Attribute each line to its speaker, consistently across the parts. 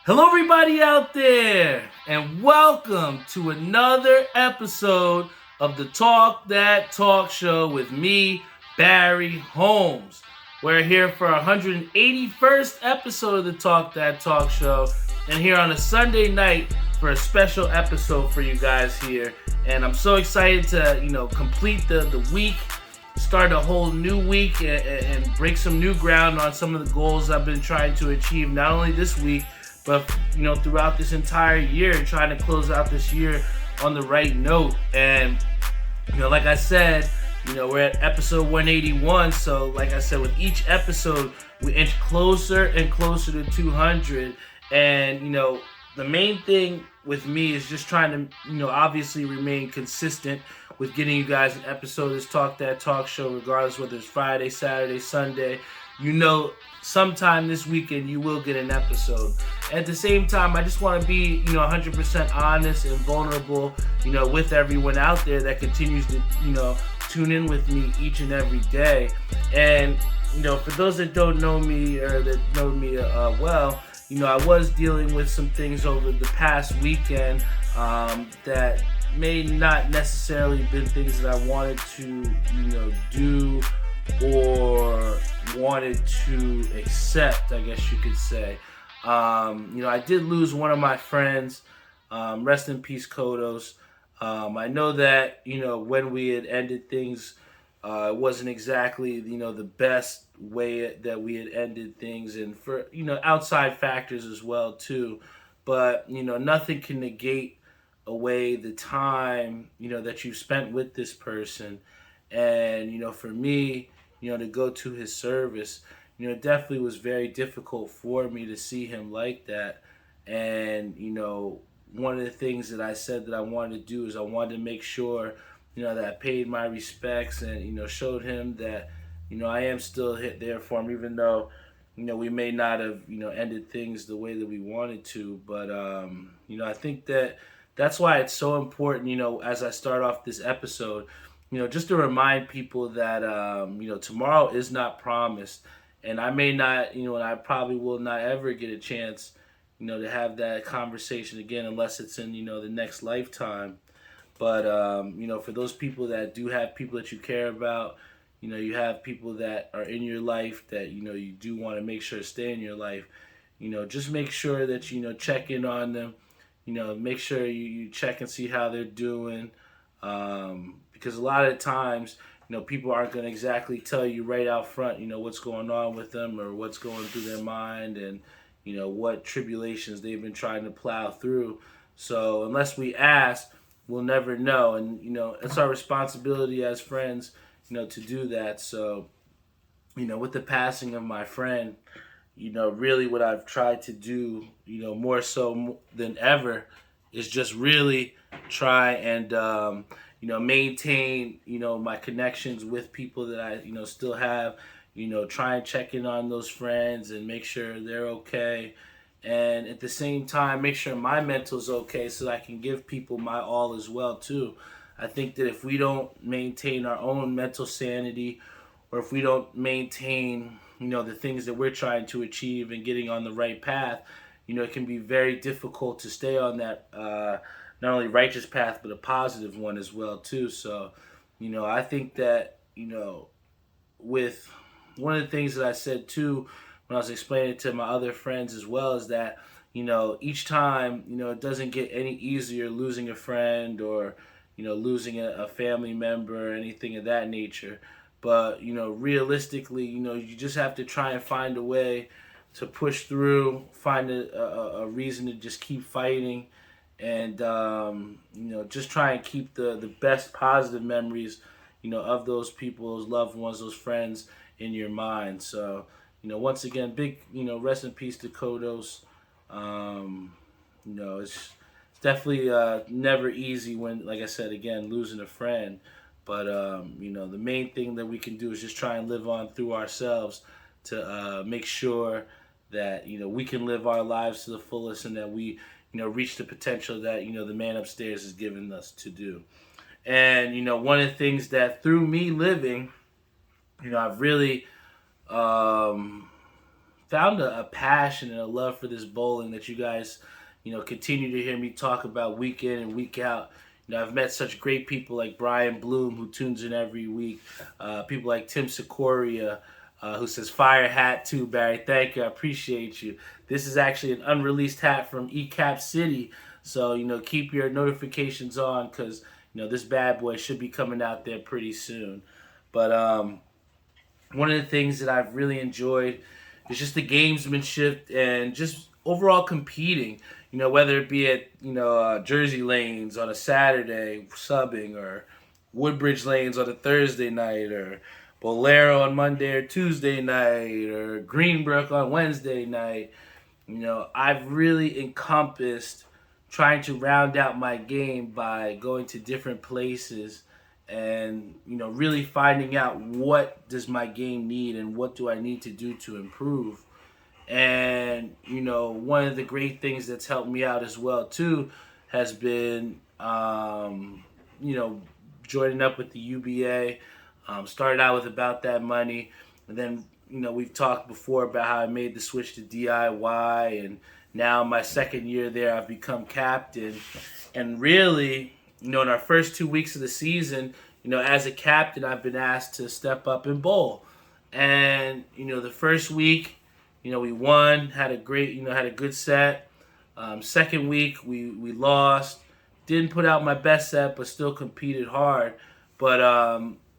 Speaker 1: Hello, everybody out there, and welcome to another episode of the Talk That Talk Show with me, Barry Holmes. We're here for our 181st episode of the Talk That Talk Show, and here on a Sunday night for a special episode for you guys here. And I'm so excited to, complete the week, start a whole new week, and break some new ground on some of the goals I've been trying to achieve, not only this week, but throughout this entire year, trying to close out this year on the right note. And like I said, we're at episode 181. So like I said, with each episode, we inch closer and closer to 200. And the main thing with me is just trying to obviously remain consistent with getting you guys an episode of this Talk That Talk Show, regardless whether it's Friday, Saturday, Sunday. Sometime this weekend you will get an episode. At the same time, I just want to be 100% honest and vulnerable with everyone out there that continues to tune in with me each and every day. And for those that don't know me or that know me well, I was dealing with some things over the past weekend that may not necessarily been things that I wanted to do or wanted to accept, I guess you could say. I did lose one of my friends. Rest in peace, Kodos. I know that when we had ended things, it wasn't exactly the best way that we had ended things, and for outside factors as well too. But nothing can negate away the time that you've spent with this person. And for me, to go to his service, it definitely was very difficult for me to see him like that. And one of the things that I said that I wanted to do is I wanted to make sure that I paid my respects and showed him that I am still there for him, even though we may not have ended things the way that we wanted to. But I think that's why it's so important, as I start off this episode, just to remind people that tomorrow is not promised, and I may not, and I probably will not ever get a chance to have that conversation again, unless it's in the next lifetime. But for those people that do have people that you care about, you have people that are in your life that you do want to make sure stay in your life. Just make sure that check in on them. Make sure you check and see how they're doing, because a lot of times people aren't going to exactly tell you right out front what's going on with them or what's going through their mind, and what tribulations they've been trying to plow through. So unless we ask, we'll never know. And it's our responsibility as friends to do that. So with the passing of my friend, really what I've tried to do more so than ever is just really try and maintain my connections with people that I still have. Try and check in on those friends and make sure they're okay, and at the same time make sure my mental's okay so that I can give people my all as well too. I think that if we don't maintain our own mental sanity, or if we don't maintain the things that we're trying to achieve and getting on the right path, it can be very difficult to stay on that not only righteous path but a positive one as well too. So I think that with one of the things that I said too when I was explaining it to my other friends as well is that each time it doesn't get any easier losing a friend or losing a family member or anything of that nature. But realistically, you just have to try and find a way to push through, find a reason to just keep fighting, and just try and keep the best positive memories of those people, those loved ones, those friends in your mind. So once again, big rest in peace to Kodos. It's definitely never easy when, like I said again, losing a friend. But the main thing that we can do is just try and live on through ourselves to make sure that we can live our lives to the fullest, and that we reach the potential that the man upstairs has given us to do. And one of the things that through me living, I've really found a passion and a love for this bowling that you guys, continue to hear me talk about week in and week out. I've met such great people like Brian Bloom, who tunes in every week. People like Tim Sikoria, who says, "Fire hat too, Barry." Thank you. I appreciate you. This is actually an unreleased hat from ECAP City. So, keep your notifications on because, this bad boy should be coming out there pretty soon. But one of the things that I've really enjoyed is just the gamesmanship and just overall competing. Whether it be at Jersey Lanes on a Saturday subbing, or Woodbridge Lanes on a Thursday night, or Bolero on Monday or Tuesday night, or Greenbrook on Wednesday night. I've really encompassed trying to round out my game by going to different places and really finding out what does my game need and what do I need to do to improve. And one of the great things that's helped me out as well too has been joining up with the UBA. Started out with About That Money, and then we've talked before about how I made the switch to DIY, and now my second year there I've become captain. And really, in our first 2 weeks of the season, as a captain, I've been asked to step up and bowl. And the first week, we won, had a great, had a good set. Second week, we lost. Didn't put out my best set, but still competed hard. But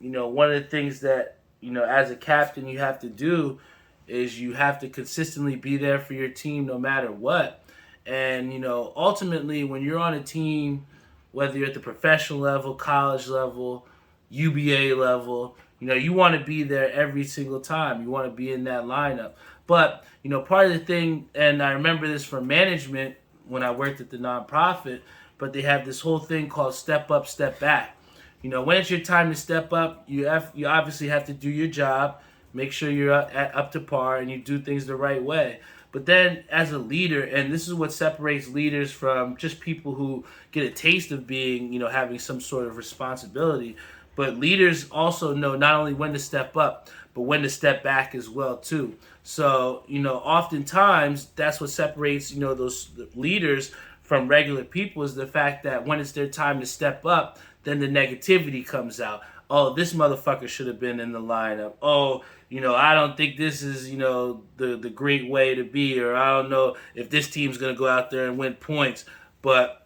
Speaker 1: one of the things that as a captain you have to do is you have to consistently be there for your team no matter what. And ultimately, when you're on a team, whether you're at the professional level, college level, UBA level, you want to be there every single time. You want to be in that lineup. But, part of the thing, and I remember this from management when I worked at the nonprofit, but they have this whole thing called step up, step back. When it's your time to step up, you obviously have to do your job, make sure you're up to par, and you do things the right way. But then as a leader, and this is what separates leaders from just people who get a taste of being, having some sort of responsibility, but leaders also know not only when to step up, but when to step back as well too. So, oftentimes that's what separates, those leaders from regular people is the fact that when it's their time to step up, then the negativity comes out. Oh, this motherfucker should have been in the lineup. Oh, I don't think this is, the great way to be, or I don't know if this team's going to go out there and win points. But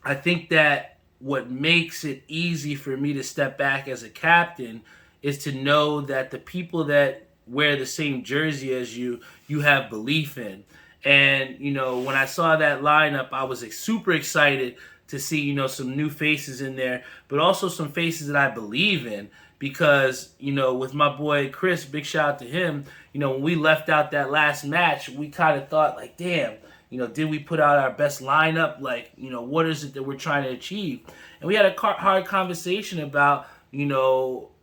Speaker 1: I think that what makes it easy for me to step back as a captain is to know that the people that wear the same jersey as you have belief in. And, when I saw that lineup, I was super excited to see, some new faces in there, but also some faces that I believe in. Because, with my boy Chris, big shout out to him, when we left out that last match, we kind of thought like, damn, did we put out our best lineup? Like, what is it that we're trying to achieve? And we had a hard conversation about,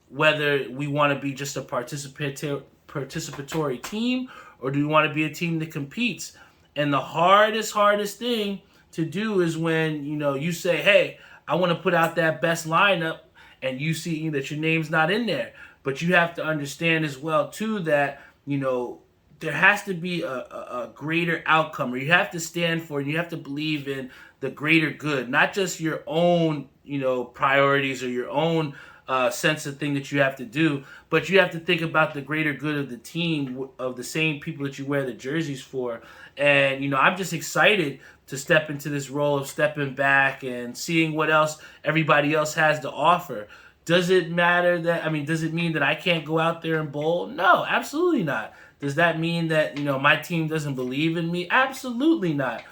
Speaker 1: whether we want to be just a participatory team, or do we want to be a team that competes? And the hardest thing to do is when, you say, hey, I want to put out that best lineup, and you see that your name's not in there. But you have to understand as well, too, that, there has to be a greater outcome, or you have to stand for it. You have to believe in the greater good, not just your own, priorities or your own sense of thing that you have to do, but you have to think about the greater good of the team, of the same people that you wear the jerseys for. And, I'm just excited to step into this role of stepping back and seeing what else everybody else has to offer. Does it matter does it mean that I can't go out there and bowl? No, absolutely not. Does that mean that, my team doesn't believe in me? Absolutely not.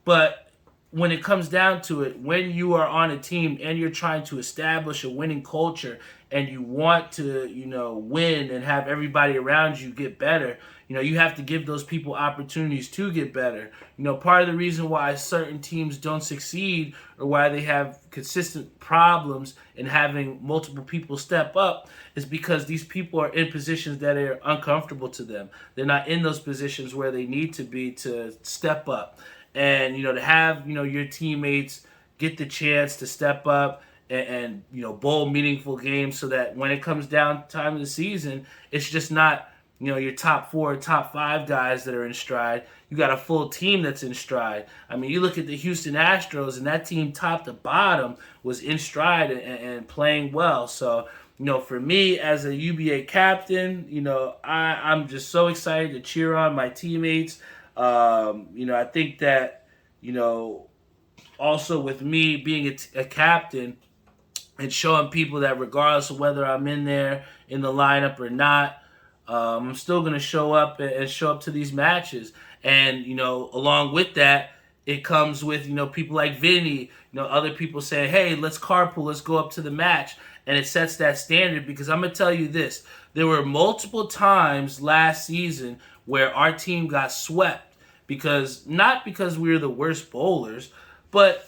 Speaker 1: But when it comes down to it, when you are on a team and you're trying to establish a winning culture and you want to, win and have everybody around you get better, you have to give those people opportunities to get better. Part of the reason why certain teams don't succeed, or why they have consistent problems in having multiple people step up, is because these people are in positions that are uncomfortable to them. They're not in those positions where they need to be to step up. And, to have, your teammates get the chance to step up and bowl meaningful games, so that when it comes down time of the season, it's just not, your top 4, top 5 guys that are in stride. You got a full team that's in stride. I mean, you look at the Houston Astros, and that team top to bottom was in stride and playing well. So, for me as a UBA captain, I'm just so excited to cheer on my teammates. I think that, also with me being a captain and showing people that regardless of whether I'm in there in the lineup or not, I'm still going to show up and show up to these matches. And, along with that, it comes with, people like Vinny, other people saying, hey, let's carpool, let's go up to the match. And it sets that standard because I'm going to tell you this. There were multiple times last season where our team got swept not because we were the worst bowlers, but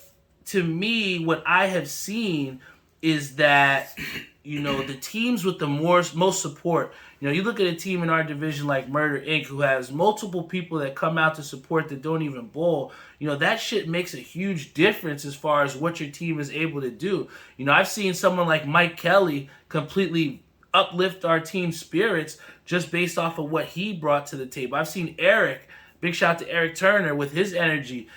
Speaker 1: to me, what I have seen is that, the teams with the most support, you look at a team in our division like Murder Inc. who has multiple people that come out to support that don't even bowl, that shit makes a huge difference as far as what your team is able to do. I've seen someone like Mike Kelly completely uplift our team's spirits just based off of what he brought to the table. I've seen Eric, big shout out to Eric Turner with his energy,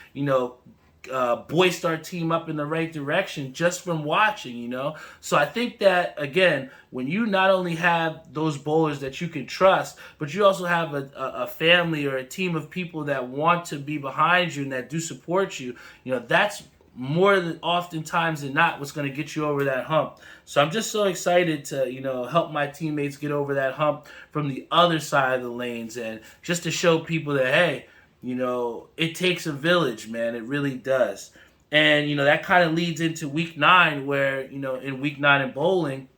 Speaker 1: voiced our team up in the right direction just from watching, So I think that, again, when you not only have those bowlers that you can trust, but you also have a family or a team of people that want to be behind you and that do support you, that's more than oftentimes than not what's going to get you over that hump. So I'm just so excited to, help my teammates get over that hump from the other side of the lanes and just to show people that, hey, it takes a village, man. It really does. And, that kind of leads into week 9 where, in week 9 in bowling,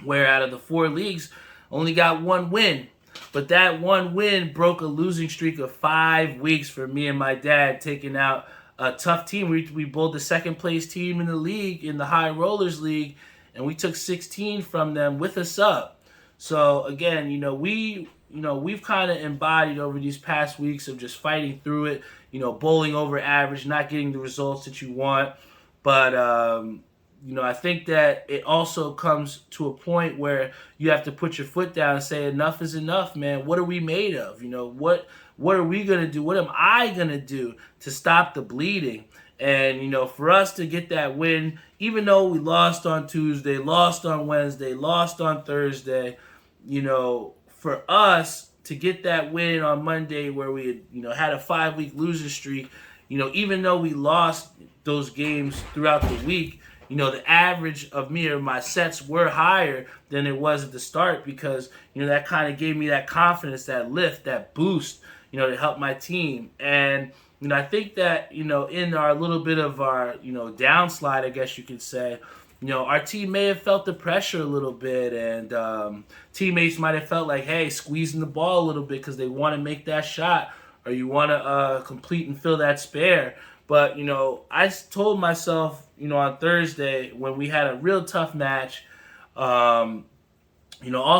Speaker 1: where out of the 4 leagues, only got 1 win. But that 1 win broke a losing streak of 5 weeks for me and my dad, taking out a tough team. We bowled the second place team in the league, in the High Rollers League, and we took 16 from them with a sub. So, again, we've kind of embodied over these past weeks of just fighting through it, bowling over average, not getting the results that you want. But, I think that it also comes to a point where you have to put your foot down and say enough is enough, man. What are we made of? What are we going to do? What am I going to do to stop the bleeding? And, for us to get that win, even though we lost on Tuesday, lost on Wednesday, lost on Thursday, for us to get that win on Monday where we had a 5-week losing streak, even though we lost those games throughout the week, the average of me or my sets were higher than it was at the start because, that kind of gave me that confidence, that lift, that boost, to help my team. And, I think that, in our little bit of our, downslide, I guess you could say, our team may have felt the pressure a little bit, and teammates might have felt like, hey, squeezing the ball a little bit because they want to make that shot or you want to complete and fill that spare. But, I told myself, on Thursday when we had a real tough match, all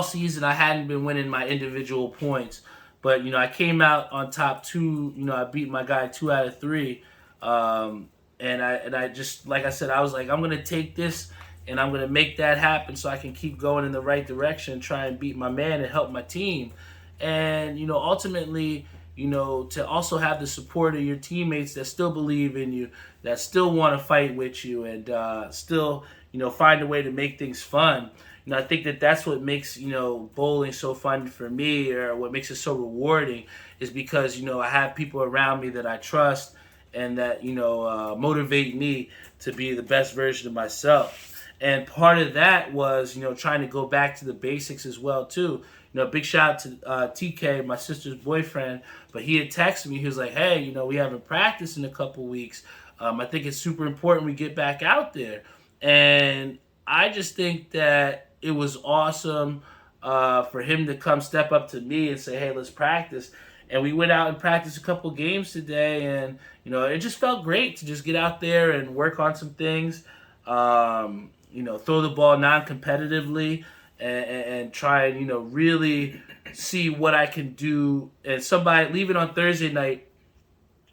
Speaker 1: season I hadn't been winning my individual points. But, I came out on top 2, I beat my guy 2 out of 3. And I just, like I said, I was like, I'm going to take this and I'm going to make that happen so I can keep going in the right direction and try and beat my man and help my team. And, ultimately, to also have the support of your teammates that still believe in you, that still want to fight with you and still, find a way to make things fun. I think that that's what makes, bowling so fun for me, or what makes it so rewarding, is because, I have people around me that I trust and that, motivate me to be the best version of myself. And part of that was, trying to go back to the basics as well, too. Big shout out to TK, my sister's boyfriend, but he had texted me. He was like, hey, we haven't practiced in a couple weeks. I think it's super important we get back out there. And I just think that it was awesome for him to come step up to me and say, hey, let's practice. And we went out and practiced a couple games today, and, it just felt great to just get out there and work on some things, throw the ball non-competitively and try and, really see what I can do. And somebody, leaving on Thursday night,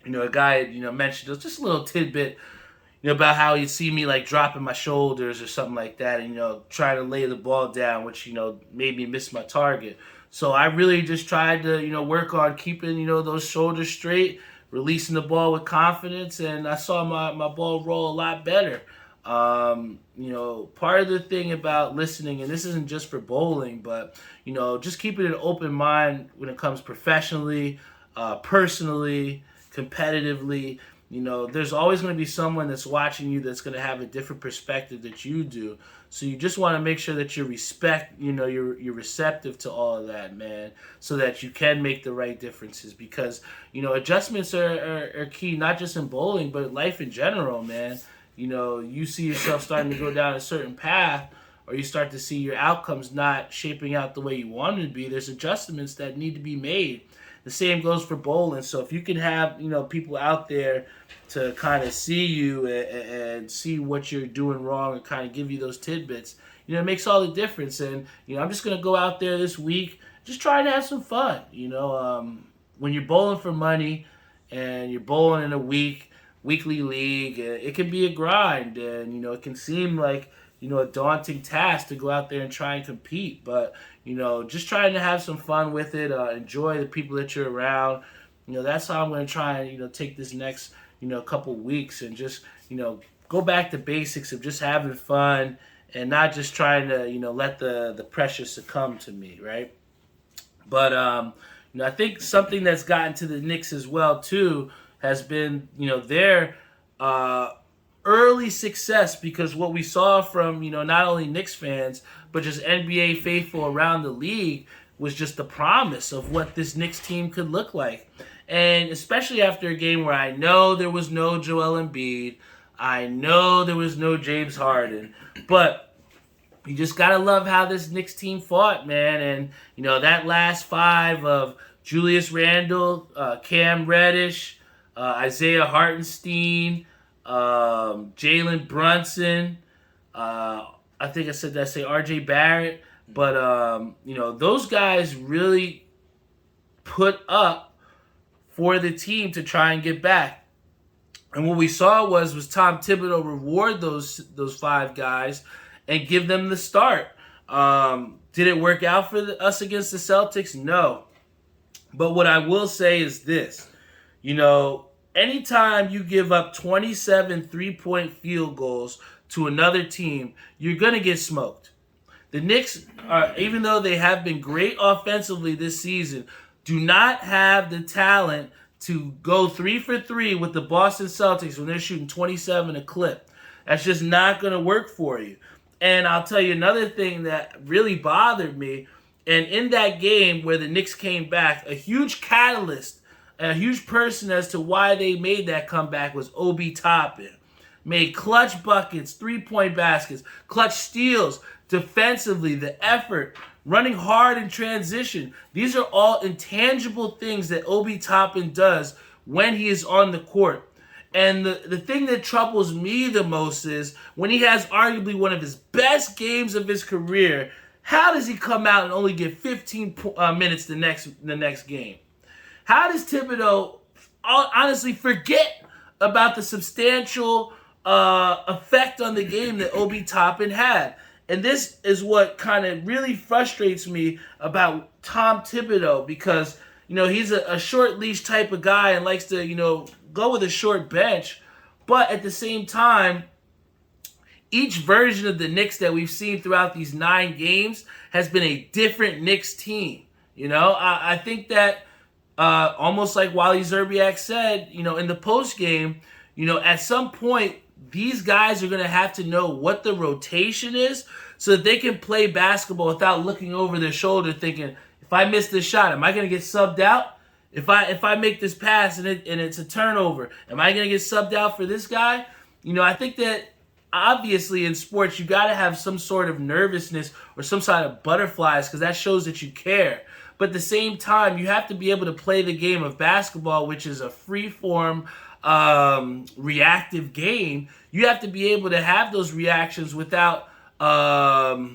Speaker 1: a guy, mentioned, it was just a little tidbit, about how he'd see me like dropping my shoulders or something like that and, trying to lay the ball down, which, made me miss my target. So I really just tried to, work on keeping, those shoulders straight, releasing the ball with confidence, and I saw my ball roll a lot better. Part of the thing about listening, and this isn't just for bowling, but, just keeping an open mind when it comes professionally, personally, competitively. There's always going to be someone that's watching you that's going to have a different perspective that you do. So you just want to make sure that you're receptive to all of that, man, so that you can make the right differences. Because, adjustments are key, not just in bowling, but life in general, man. You see yourself starting to go down a certain path, or you start to see your outcomes not shaping out the way you want them to be. There's adjustments that need to be made. The same goes for bowling. So if you can have, people out there to kind of see you and see what you're doing wrong and kind of give you those tidbits, it makes all the difference. And, I'm just going to go out there this week, just trying to have some fun. When you're bowling for money and you're bowling in a weekly league, it can be a grind, and, it can seem like, a daunting task to go out there and try and compete. But, just trying to have some fun with it, enjoy the people that you're around. That's how I'm going to try and, take this next, couple weeks and just, go back to basics of just having fun and not just trying to, let the pressure succumb to me, right? But, I think something that's gotten to the Knicks as well, too, has been, their early success, because what we saw from, not only Knicks fans, but just NBA faithful around the league was just the promise of what this Knicks team could look like. And especially after a game where I know there was no Joel Embiid, I know there was no James Harden, but you just got to love how this Knicks team fought, man. And, that last five of Julius Randle, Cam Reddish, Isaiah Hartenstein, Jalen Brunson, I think I said that, say RJ Barrett, but those guys really put up for the team to try and get back. And what we saw was Tom Thibodeau reward those five guys and give them the start. Did it work out for us against the Celtics? No. But what I will say is this, anytime you give up 27 three-point field goals to another team, you're going to get smoked. The Knicks, even though they have been great offensively this season, do not have the talent to go 3 for 3 with the Boston Celtics when they're shooting 27 a clip. That's just not going to work for you. And I'll tell you another thing that really bothered me, and in that game where the Knicks came back, a huge catalyst, a huge person as to why they made that comeback was Obi Toppin. Made clutch buckets, three-point baskets, clutch steals, defensively, the effort, running hard in transition. These are all intangible things that Obi Toppin does when he is on the court. And the thing that troubles me the most is when he has arguably one of his best games of his career, how does he come out and only get 15 minutes the next game? How does Thibodeau honestly forget about the substantial effect on the game that Obi Toppin had? And this is what kind of really frustrates me about Tom Thibodeau, because, he's a short leash type of guy and likes to, go with a short bench. But at the same time, each version of the Knicks that we've seen throughout these 9 games has been a different Knicks team. I think that almost like Wally Zerbiak said, in the post game, at some point, these guys are going to have to know what the rotation is so that they can play basketball without looking over their shoulder thinking, if I miss this shot, am I going to get subbed out? If I make this pass and it's a turnover, am I going to get subbed out for this guy? I think that obviously in sports you got to have some sort of nervousness or some sort of butterflies, because that shows that you care. But at the same time, you have to be able to play the game of basketball, which is a free-form, reactive game. You have to be able to have those reactions without the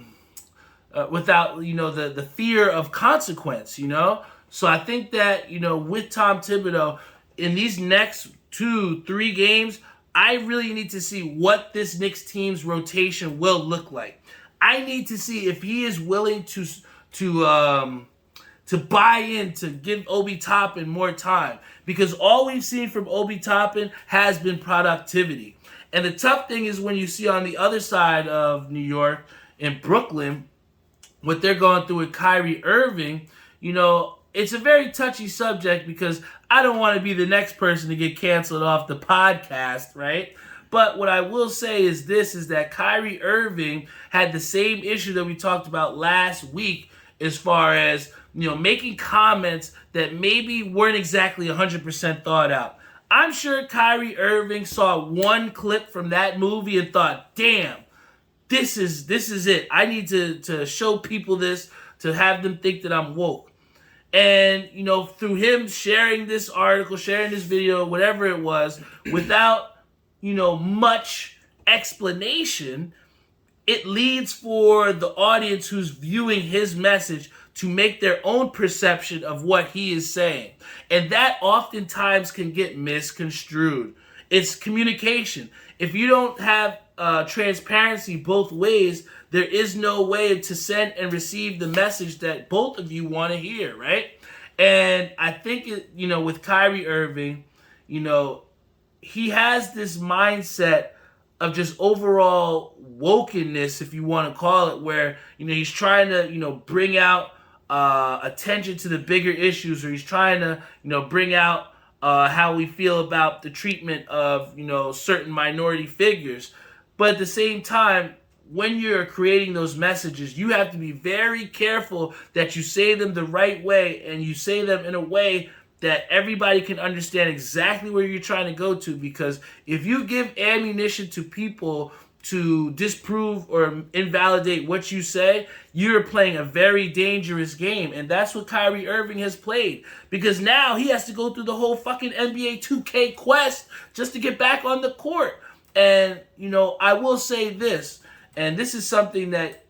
Speaker 1: fear of consequence. So I think that with Tom Thibodeau in these next 2-3 games, I really need to see what this Knicks team's rotation will look like. I need to see if he is willing to buy in, to give Obi Toppin more time. Because all we've seen from Obi Toppin has been productivity. And the tough thing is when you see on the other side of New York, in Brooklyn, what they're going through with Kyrie Irving, it's a very touchy subject because I don't want to be the next person to get canceled off the podcast, right? But what I will say is this, is that Kyrie Irving had the same issue that we talked about last week as far as, making comments that maybe weren't exactly 100% thought out. I'm sure Kyrie Irving saw one clip from that movie and thought, damn, this is it. I need to show people this, to have them think that I'm woke. And, through him sharing this article, sharing this video, whatever it was, without, much explanation, it leads for the audience who's viewing his message to make their own perception of what he is saying. And that oftentimes can get misconstrued. It's communication. If you don't have transparency both ways, there is no way to send and receive the message that both of you want to hear, right? And I think, with Kyrie Irving, he has this mindset of just overall wokenness, if you want to call it, where, he's trying to, bring out attention to the bigger issues, or he's trying to, bring out how we feel about the treatment of, certain minority figures. But at the same time, when you're creating those messages, you have to be very careful that you say them the right way, and you say them in a way that everybody can understand exactly where you're trying to go to. Because if you give ammunition to people to disprove or invalidate what you say, you're playing a very dangerous game. And that's what Kyrie Irving has played. Because now he has to go through the whole fucking NBA 2K quest just to get back on the court. And, I will say this, and this is something that,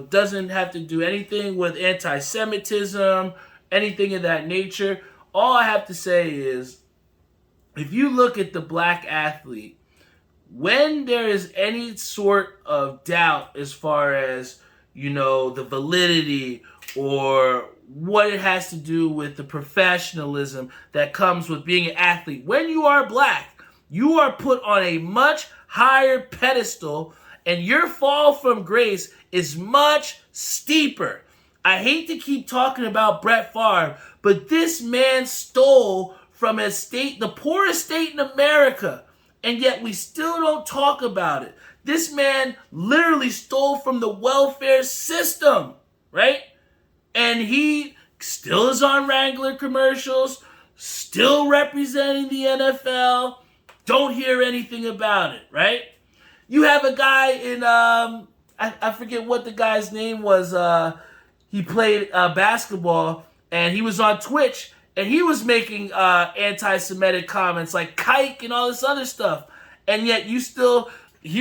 Speaker 1: doesn't have to do anything with anti-Semitism, anything of that nature. All I have to say is, if you look at the black athlete, when there is any sort of doubt as far as, the validity or what it has to do with the professionalism that comes with being an athlete, when you are black, you are put on a much higher pedestal, and your fall from grace is much steeper. I hate to keep talking about Brett Favre, but this man stole from a state, the poorest state in America, and yet we still don't talk about it. This man literally stole from the welfare system, right? And he still is on Wrangler commercials, still representing the NFL. Don't hear anything about it, right? You have a guy in, I forget what the guy's name was. He played basketball, and he was on Twitch, and he was making anti-Semitic comments like kike and all this other stuff. And yet he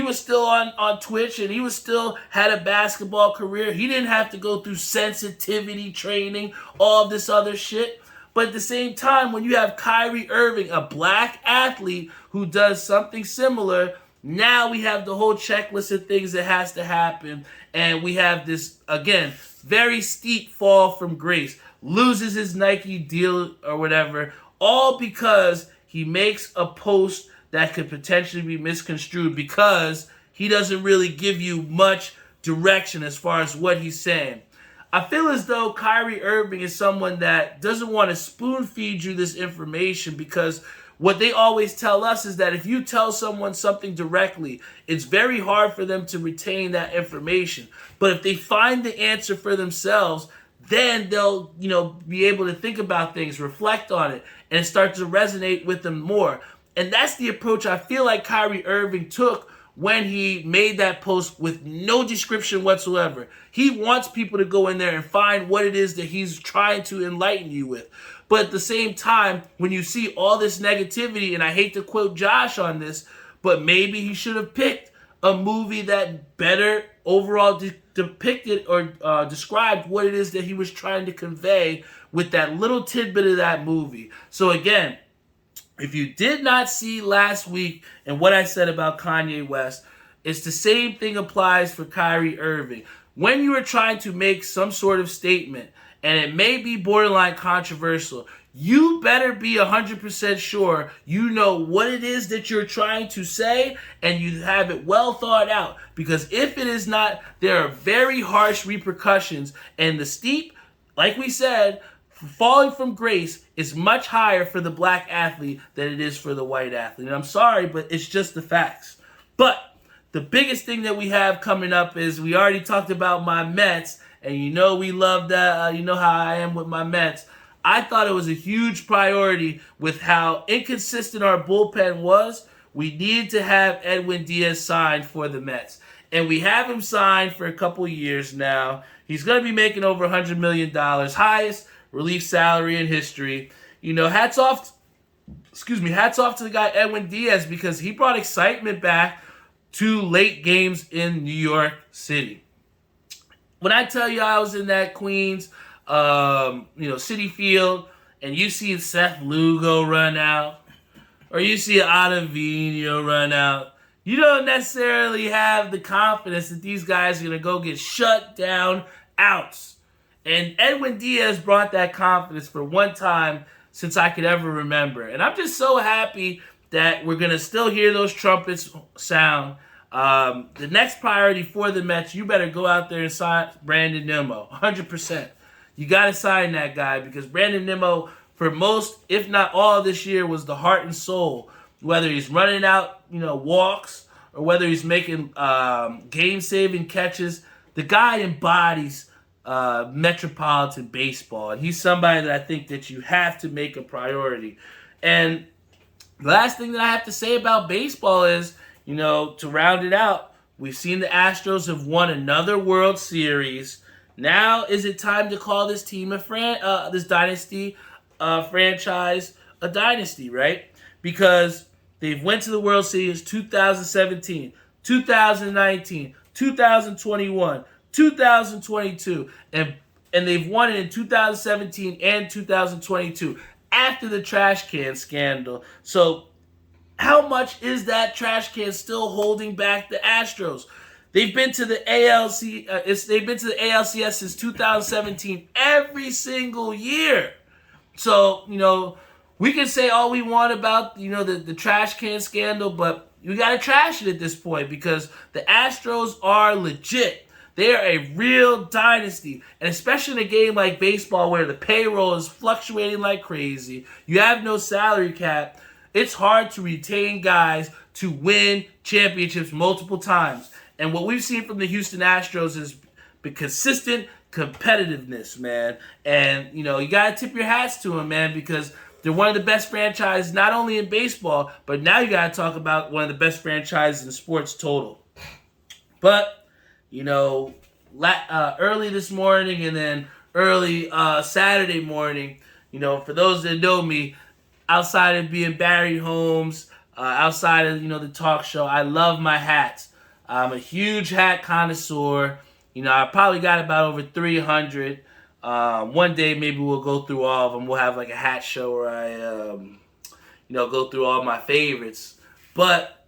Speaker 1: was still on Twitch, and he was still had a basketball career. He didn't have to go through sensitivity training, all of this other shit. But at the same time, when you have Kyrie Irving, a black athlete who does something similar, now we have the whole checklist of things that has to happen. And we have this, again, very steep fall from grace. Loses his Nike deal or whatever, all because he makes a post that could potentially be misconstrued, because he doesn't really give you much direction as far as what he's saying. I feel as though Kyrie Irving is someone that doesn't want to spoon feed you this information, because what they always tell us is that if you tell someone something directly, it's very hard for them to retain that information. But if they find the answer for themselves, then they'll, be able to think about things, reflect on it, and start to resonate with them more. And that's the approach I feel like Kyrie Irving took when he made that post with no description whatsoever. He wants people to go in there and find what it is that he's trying to enlighten you with. But at the same time, when you see all this negativity, and I hate to quote Josh on this, but maybe he should have picked a movie that better overall depicted or described what it is that he was trying to convey with that little tidbit of that movie. So again, if you did not see last week and what I said about Kanye West, it's the same thing applies for Kyrie Irving. When you are trying to make some sort of statement and it may be borderline controversial. You better be 100% sure you know what it is that you're trying to say and you have it well thought out. Because if it is not, there are very harsh repercussions. And the steep, like we said, falling from grace is much higher for the black athlete than it is for the white athlete. And I'm sorry, but it's just the facts. But the biggest thing that we have coming up is we already talked about my Mets. And you know we love that. You know how I am with my Mets. I thought it was a huge priority with how inconsistent our bullpen was. We needed to have Edwin Diaz signed for the Mets. And we have him signed for a couple years now. He's going to be making over $100 million. Highest relief salary in history. You know, hats off to the guy Edwin Diaz because he brought excitement back to late games in New York City. When I tell you I was in that Queens City Field, and you see Seth Lugo run out, or you see Ottavino run out, you don't necessarily have the confidence that these guys are going to go get shut down outs. And Edwin Diaz brought that confidence for one time since I could ever remember. And I'm just so happy that we're going to still hear those trumpets sound. The next priority for the Mets, you better go out there and sign Brandon Nimmo, 100%. You got to sign that guy because Brandon Nimmo, for most, if not all this year, was the heart and soul. Whether he's running out, walks or whether he's making game-saving catches, the guy embodies Metropolitan baseball, and he's somebody that I think that you have to make a priority. And the last thing that I have to say about baseball is, to round it out, we've seen the Astros have won another World Series. Now is it time to call this team this dynasty franchise a dynasty, right? Because they've went to the World Series 2017, 2019, 2021, 2022, and they've won it in 2017 and 2022 after the trash can scandal. So how much is that trash can still holding back the Astros? They've been to the ALCS since 2017 every single year. So, we can say all we want about, the trash can scandal, but you got to trash it at this point because the Astros are legit. They are a real dynasty, and especially in a game like baseball where the payroll is fluctuating like crazy, you have no salary cap, it's hard to retain guys to win championships multiple times. And what we've seen from the Houston Astros is the consistent competitiveness, man. And, you got to tip your hats to them, man, because they're one of the best franchises, not only in baseball, but now you got to talk about one of the best franchises in sports total. But, early this morning and then early Saturday morning, for those that know me, outside of being Barry Holmes, outside of, the talk show, I love my hats. I'm a huge hat connoisseur. I probably got about over 300. One day maybe we'll go through all of them. We'll have like a hat show where I, go through all my favorites. But,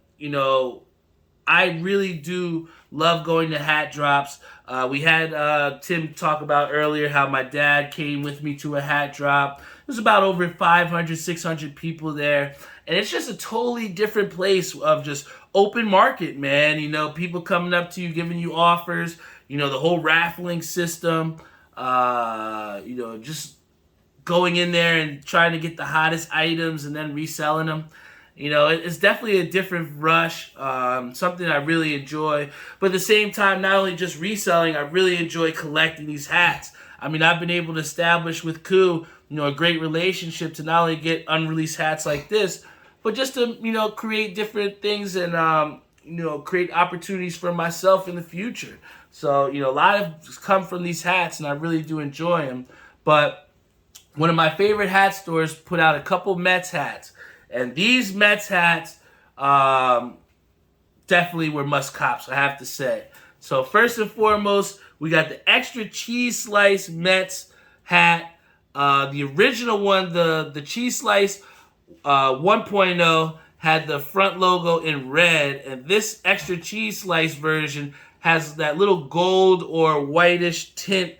Speaker 1: I really do love going to hat drops. We had Tim talk about earlier how my dad came with me to a hat drop. There's about over 500, 600 people there. And it's just a totally different place of just open market, man. People coming up to you, giving you offers. The whole raffling system. Just going in there and trying to get the hottest items and then reselling them. It's definitely a different rush, something I really enjoy. But at the same time, not only just reselling, I really enjoy collecting these hats. I mean, I've been able to establish with Koo, a great relationship to not only get unreleased hats like this, but just to, create different things and, create opportunities for myself in the future. So, a lot have come from these hats, and I really do enjoy them. But one of my favorite hat stores put out a couple Mets hats. And these Mets hats definitely were must-cops, I have to say. So first and foremost, we got the extra cheese slice Mets hat. The original one, the cheese slice 1.0, had the front logo in red. And this extra cheese slice version has that little gold or whitish tint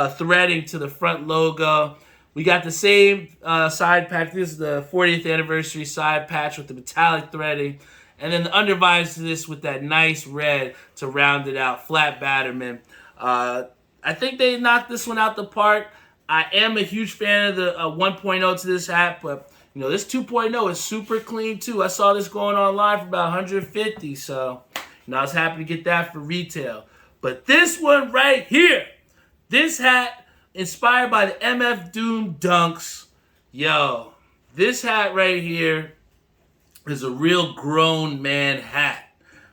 Speaker 1: threading to the front logo. We got the same side patch. This is the 40th anniversary side patch with the metallic threading. And then the undervisor to this with that nice red to round it out. Flat Batterman. I think they knocked this one out the park. I am a huge fan of the 1.0 to this hat, but this 2.0 is super clean too. I saw this going online for about $150, so I was happy to get that for retail. But this one right here, this hat inspired by the MF Doom Dunks. Yo, this hat right here is a real grown man hat.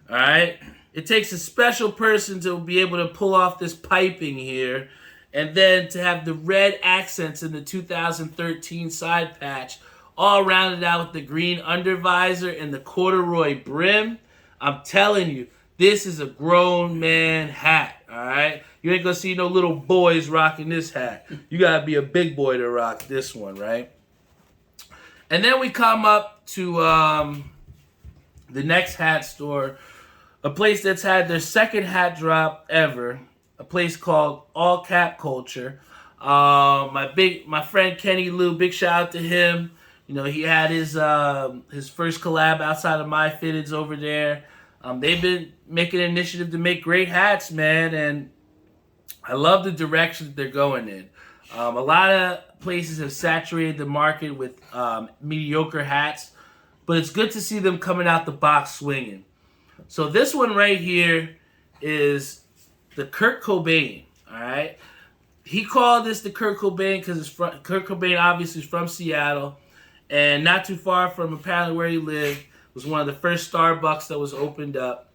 Speaker 1: All right? It takes a special person to be able to pull off this piping here, and then to have the red accents in the 2013 side patch, all rounded out with the green undervisor and the corduroy brim. I'm telling you, this is a grown man hat, all right? You ain't gonna see no little boys rocking this hat. You gotta be a big boy to rock this one, right? And then we come up to the next hat store, a place that's had their second hat drop ever, a place called All Cap Culture. My friend Kenny Lou, big shout out to him. He had his first collab outside of MyFitteds over there. They've been making an initiative to make great hats, man, and I love the direction that they're going in. A lot of places have saturated the market with mediocre hats, but it's good to see them coming out the box swinging. So this one right here is the Kurt Cobain, all right? He called this the Kurt Cobain because Kurt Cobain obviously is from Seattle, and not too far from apparently where he lived was one of the first Starbucks that was opened up.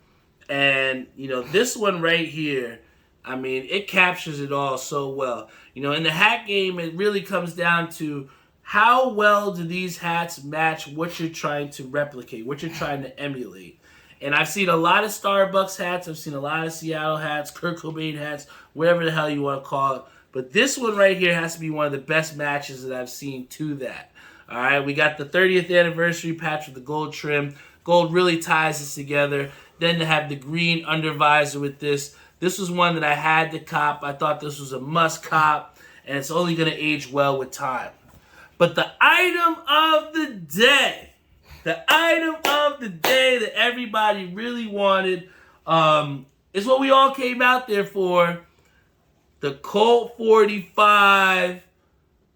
Speaker 1: And, this one right here, I mean, it captures it all so well. In the hat game, it really comes down to how well do these hats match what you're trying to replicate, what you're trying to emulate. And I've seen a lot of Starbucks hats. I've seen a lot of Seattle hats, Kurt Cobain hats, whatever the hell you want to call it. But this one right here has to be one of the best matches that I've seen to that. All right, we got the 30th anniversary patch with the gold trim. Gold really ties this together. Then to have the green undervisor with this. This was one that I had to cop. I thought this was a must cop, and it's only going to age well with time. But the item of the day that everybody really wanted is what we all came out there for. The Colt 45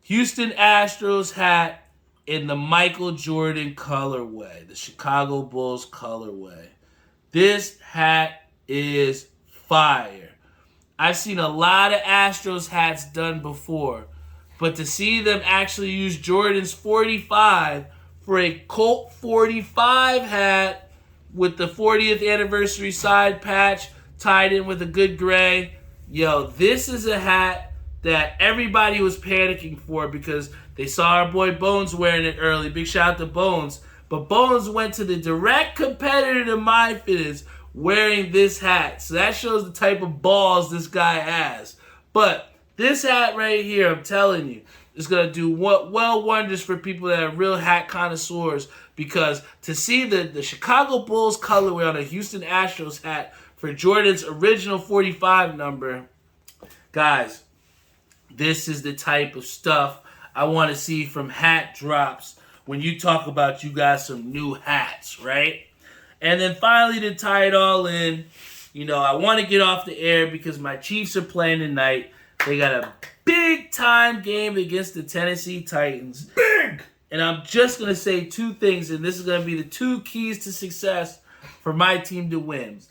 Speaker 1: Houston Astros hat in the Michael Jordan colorway, the Chicago Bulls colorway. This hat is fire. I've seen a lot of Astros hats done before, but to see them actually use Jordan's 45 for a Colt 45 hat with the 40th anniversary side patch tied in with a good gray, this is a hat that everybody was panicking for because they saw our boy Bones wearing it early. Big shout out to Bones. But Bones went to the direct competitor to MyFitteds wearing this hat. So that shows the type of balls this guy has. But this hat right here, I'm telling you, is going to do wonders for people that are real hat connoisseurs, because to see the Chicago Bulls colorway on a Houston Astros hat for Jordan's original 45 number, guys, this is the type of stuff I want to see from hat drops when you talk about you got some new hats, right? And then finally, to tie it all in, I want to get off the air because my Chiefs are playing tonight. They got a big-time game against the Tennessee Titans. Big! And I'm just going to say two things, and this is going to be the two keys to success for my team to win.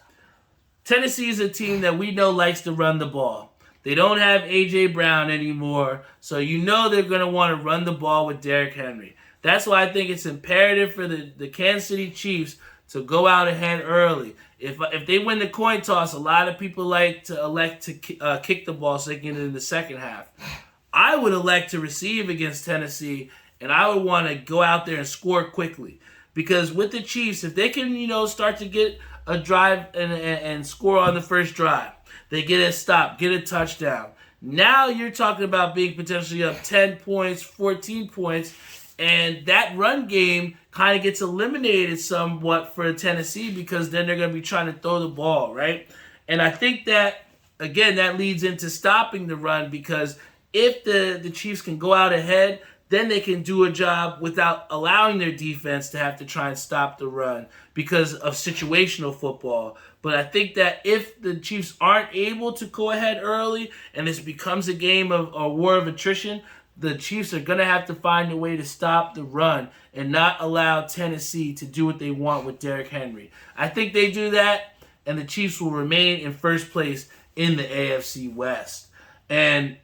Speaker 1: Tennessee is a team that we know likes to run the ball. They don't have A.J. Brown anymore, so they're going to want to run the ball with Derrick Henry. That's why I think it's imperative for the Kansas City Chiefs to go out ahead early. If they win the coin toss, a lot of people like to elect to kick the ball so they can get in the second half. I would elect to receive against Tennessee, and I would want to go out there and score quickly. Because with the Chiefs, if they can, start to get a drive and score on the first drive, they get a stop, get a touchdown. Now you're talking about being potentially up 10 points, 14 points, and that run game kind of gets eliminated somewhat for Tennessee because then they're going to be trying to throw the ball, right? And I think that again, that leads into stopping the run, because if the Chiefs can go out ahead, then they can do a job without allowing their defense to have to try and stop the run because of situational football. But I think that if the Chiefs aren't able to go ahead early and this becomes a game of a war of attrition, the Chiefs are going to have to find a way to stop the run and not allow Tennessee to do what they want with Derrick Henry. I think they do that, and the Chiefs will remain in first place in the AFC West. And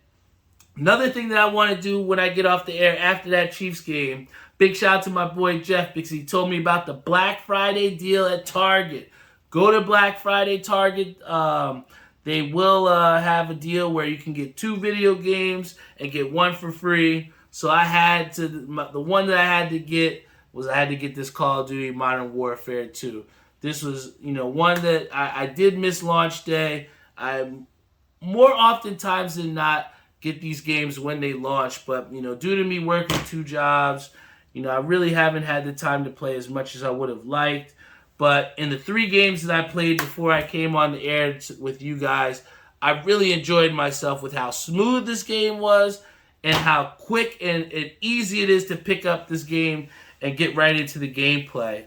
Speaker 1: another thing that I want to do when I get off the air after that Chiefs game, big shout out to my boy Jeff, because he told me about the Black Friday deal at Target. Go to Black Friday Target. They will have a deal where you can get 2 video games and get 1 for free. So I had to, the one that I had to get was I had to get this Call of Duty Modern Warfare 2. This was, one that I did miss launch day. I more oftentimes than not get these games when they launch, but due to me working 2 jobs, I really haven't had the time to play as much as I would have liked. But in the 3 games that I played before I came on the air with you guys, I really enjoyed myself with how smooth this game was and how quick and easy it is to pick up this game and get right into the gameplay.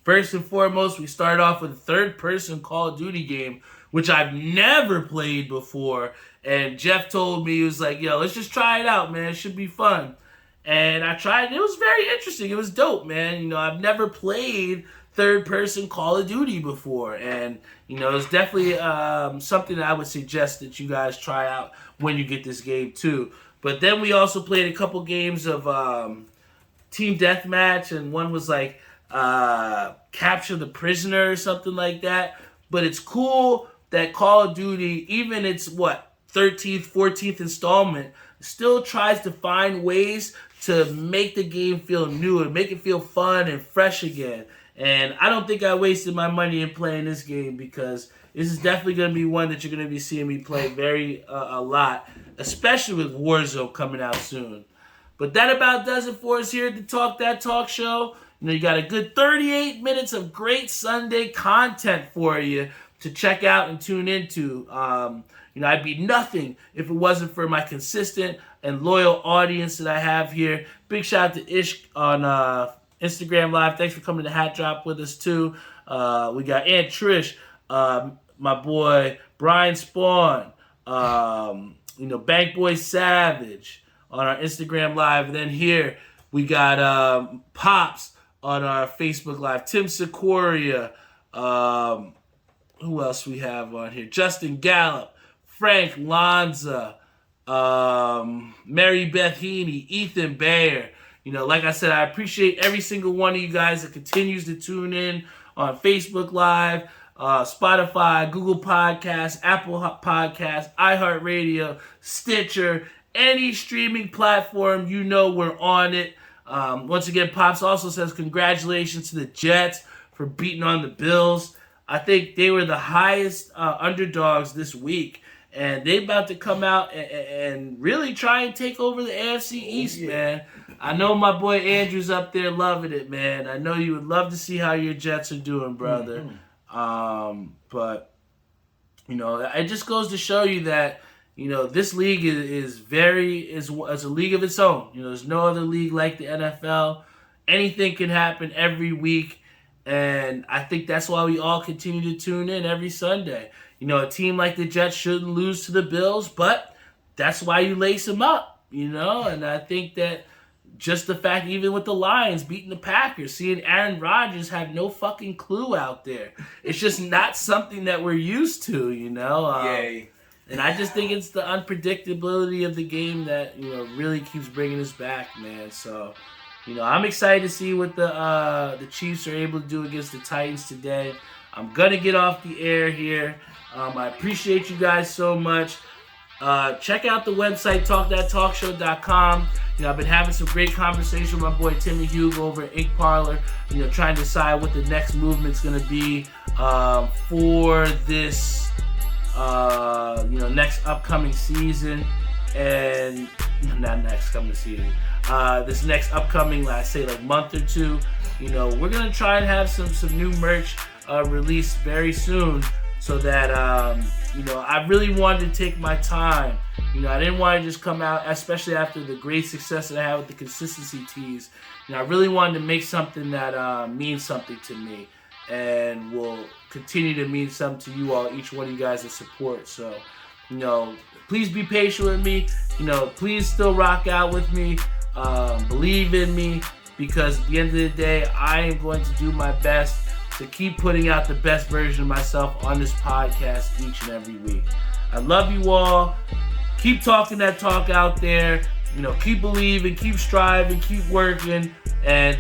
Speaker 1: First and foremost, we start off with a third-person Call of Duty game, which I've never played before. And Jeff told me, he was like, yo, let's just try it out, man. It should be fun. And I tried. It was very interesting. It was dope, man. I've never played third-person Call of Duty before. And, it's definitely something that I would suggest that you guys try out when you get this game, too. But then we also played a couple games of Team Deathmatch, and one was like Capture the Prisoner or something like that. But it's cool that Call of Duty, even its, 13th, 14th installment, still tries to find ways to make the game feel new and make it feel fun and fresh again. And I don't think I wasted my money in playing this game, because this is definitely going to be one that you're going to be seeing me play a lot, especially with Warzone coming out soon. But that about does it for us here at the Talk That Talk Show. You got a good 38 minutes of great Sunday content for you to check out and tune into. I'd be nothing if it wasn't for my consistent and loyal audience that I have here. Big shout out to Ish on Instagram Live. Thanks for coming to Hat Drop with us, too. We got Aunt Trish, my boy Brian Spawn, Bank Boy Savage on our Instagram Live. And then here we got Pops on our Facebook Live. Tim Sikoria. Who else we have on here? Justin Gallup. Frank Lanza, Mary Beth Heaney, Ethan Bayer. Like I said, I appreciate every single one of you guys that continues to tune in on Facebook Live, Spotify, Google Podcasts, Apple Podcasts, iHeartRadio, Stitcher, any streaming platform, we're on it. Once again, Pops also says congratulations to the Jets for beating on the Bills. I think they were the highest underdogs this week. And they about to come out and really try and take over the AFC East, man. I know my boy Andrew's up there loving it, man. I know you would love to see how your Jets are doing, brother. But, it just goes to show you that, this league is a league of its own. There's no other league like the NFL. Anything can happen every week. And I think that's why we all continue to tune in every Sunday. A team like the Jets shouldn't lose to the Bills, but that's why you lace them up, And I think that just the fact, even with the Lions beating the Packers, seeing Aaron Rodgers have no fucking clue out there, it's just not something that we're used to,
Speaker 2: Yay.
Speaker 1: And I just think it's the unpredictability of the game that, really keeps bringing us back, man. So, I'm excited to see what the Chiefs are able to do against the Titans today. I'm going to get off the air here. I appreciate you guys so much. Check out the website, talkthattalkshow.com. I've been having some great conversation with my boy Timmy Hugo over at Ink Parlor, trying to decide what the next movement's going to be for this, next upcoming season. And not next coming season. This next upcoming, month or two. We're going to try and have some new merch released very soon, so that I really wanted to take my time. I didn't want to just come out, especially after the great success that I had with the consistency tees. I really wanted to make something that means something to me and will continue to mean something to you all, each one of you guys that support. So, please be patient with me. Please still rock out with me. Believe in me, because at the end of the day, I am going to do my best to keep putting out the best version of myself on this podcast each and every week. I love you all. Keep talking that talk out there. Keep believing, keep striving, keep working, and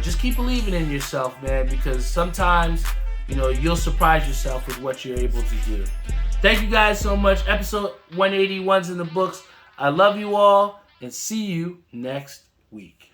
Speaker 1: just keep believing in yourself, man, because sometimes, you'll surprise yourself with what you're able to do. Thank you guys so much. Episode 181's in the books. I love you all, and see you next week.